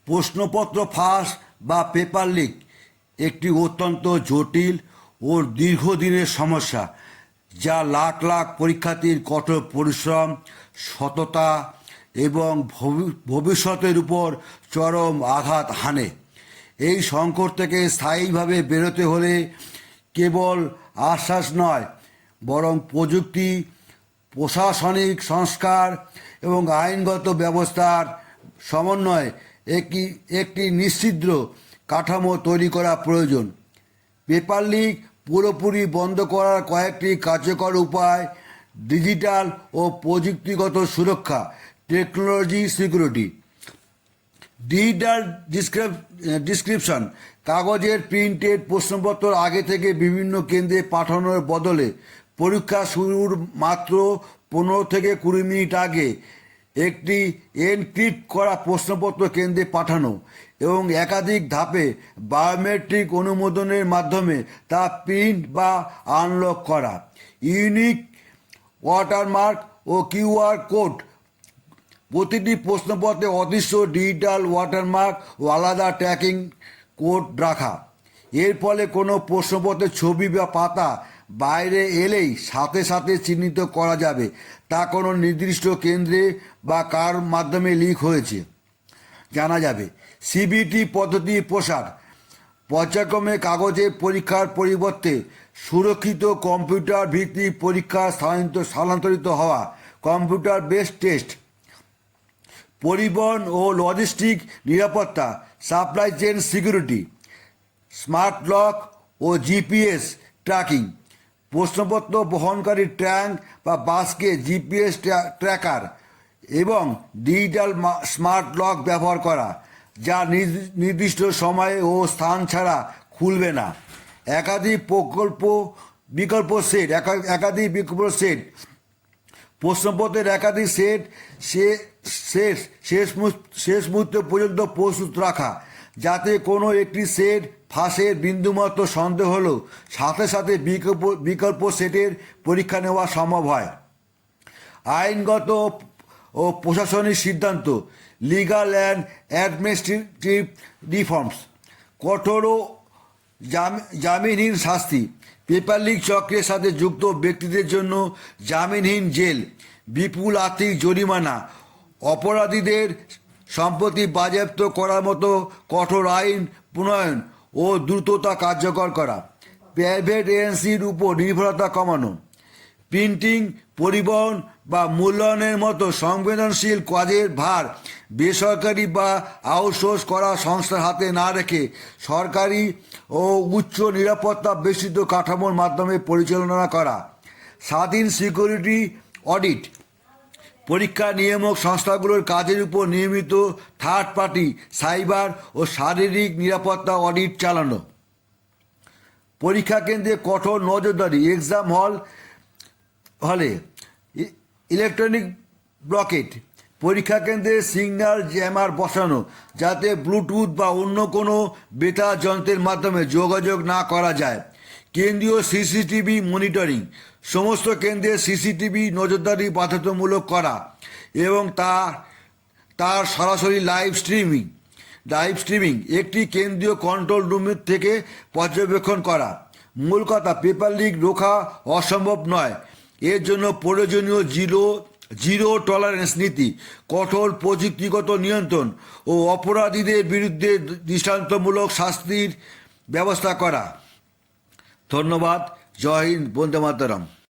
প্রশ্নপত্র ফাঁস বা পেপার লিক একটি অত্যন্ত জটিল ও দীর্ঘদিনের সমস্যা, যা লাখ লাখ পরীক্ষার্থীর কঠোর পরিশ্রম, সততা এবং ভবিষ্যতের উপর চরম আঘাত হানে। এই সংকট থেকে স্থায়ীভাবে বেরোতে হলে কেবল আশ্বাস নয়, বরং প্রযুক্তি, প্রশাসনিক সংস্কার এবং আইনগত ব্যবস্থার সমন্বয়ে একটি নিশ্ছিদ্র কাঠামো তৈরি করা প্রয়োজন। পেপার লিক পুরোপুরি বন্ধ করার কয়েকটি কার্যকর উপায়: ডিজিটাল ও প্রযুক্তিগত সুরক্ষা, টেকনোলজি সিকিউরিটি। ডিজিটাল ডিসক্রিপশন, কাগজের প্রিন্টেড প্রশ্নপত্র আগে থেকে বিভিন্ন কেন্দ্রে পাঠানোর বদলে পরীক্ষা শুরুর মাত্র 15 থেকে 20 মিনিট আগে একটি এনক্রিপ্ট করা প্রশ্নপত্র কেন্দ্রে পাঠানো এবং একাধিক ধাপে বায়োমেট্রিক অনুমোদনের মাধ্যমে তা প্রিন্ট বা আনলক করা। ইউনিক ওয়াটারমার্ক ও কিউআর কোড, প্রতিটি প্রশ্নপত্রে অদৃশ্য ডিজিটাল ওয়াটারমার্ক ও আলাদা ট্র্যাকিং কোড রাখা। এর ফলে কোনো প্রশ্নপত্রের ছবি বা পাতা বাইরে এলেই সাথে সাথে চিহ্নিত করা যাবে তা কোনো নির্দিষ্ট কেন্দ্রে বা কার মাধ্যমে লিক হয়েছে জানা যাবে। সিবিটি পদ্ধতি প্রসার, পর্যায়ক্রমে কাগজে পরীক্ষার পরিবর্তে সুরক্ষিত কম্পিউটার ভিত্তিক পরীক্ষা স্থানান্তরিত হওয়া, কম্পিউটার বেসড টেস্ট। পরিবহন ও লজিস্টিক নিরাপত্তা, supply chain security, smart lock ও জিপিএস ট্র্যাকিং। প্রশ্নপত্র বহনকারী ট্যাঙ্ক বা বাসকে জিপিএস ট্র্যাকার এবং ডিজিটাল স্মার্ট লক ব্যবহার করা, যা নির্দিষ্ট সময়ে ও স্থান ছাড়া খুলবে না। একাধিক বিকল্প সেট, প্রশ্নপত্রের একাধিক সেট শেষ মুহূর্ত পর্যন্ত প্রস্তুত রাখা, যাতে কোনো একটি সেট ফাঁসের বিন্দুমাত্র সন্দেহ হলেও সাথে সাথে বিকল্প সেটের পরীক্ষা নেওয়া সম্ভব হয়। আইনগত ও প্রশাসনিক সিদ্ধান্ত, লিগাল অ্যান্ড অ্যাডমিনিস্ট্রেটিভ রিফর্মস। কঠোর ও জামিনহীন শাস্তি, পেপার লিক চক্রের সাথে যুক্ত ব্যক্তিদের জন্য জামিনহীন জেল, বিপুল আর্থিক জরিমানা, অপরাধীদের সম্পত্তি বাজেয়াপ্ত করার মতো কঠোর আইন প্রণয়ন ও দ্রুততা কার্যকর করা। প্রাইভেট এজেন্সির উপর নির্ভরতা কমানো, প্রিন্টিং, পরিবহন বা মূল্যায়নের মতো সংবেদনশীল কাজের ভার বেসরকারি বা আউটসোর্স করা সংস্থার হাতে না রেখে সরকারি ও উচ্চ নিরাপত্তা বেষ্টিত কাঠামোর মাধ্যমে পরিচালনা করা। স্বাধীন সিকিউরিটি অডিট, পরীক্ষা নিয়ামক সংস্থাগুলোর কাজের উপর নিয়মিত থার্ড পার্টি সাইবার ও শারীরিক নিরাপত্তা অডিট চালানো। পরীক্ষা কেন্দ্রে কঠোর নজরদারি, এক্সাম হলে ইলেকট্রনিক ব্লকেট, পরীক্ষা কেন্দ্রে সিগন্যাল জ্যামার বসানো, যাতে ব্লুটুথ বা অন্য কোনো বেতার যন্ত্রের মাধ্যমে যোগাযোগ না করা যায়। কেন্দ্রীয় সিসিটিভি মনিটরিং, সমস্ত কেন্দ্রে সিসিটিভি নজরদারি বাধ্যতামূলক করা এবং তার সরাসরি লাইভ স্ট্রিমিং একটি কেন্দ্রীয় কন্ট্রোল রুম থেকে পর্যবেক্ষণ করা। মূল কথা, পেপার লিক রোখা অসম্ভব নয়। এর জন্য প্রয়োজনীয় জিরো টলারেন্স নীতি, কঠোর প্রযুক্তিগত নিয়ন্ত্রণ ও অপরাধীদের বিরুদ্ধে দৃষ্টান্তমূলক শাস্তির ব্যবস্থা করা। ধন্যবাদ। জয় হিন্দ, বন্দে মাতরম।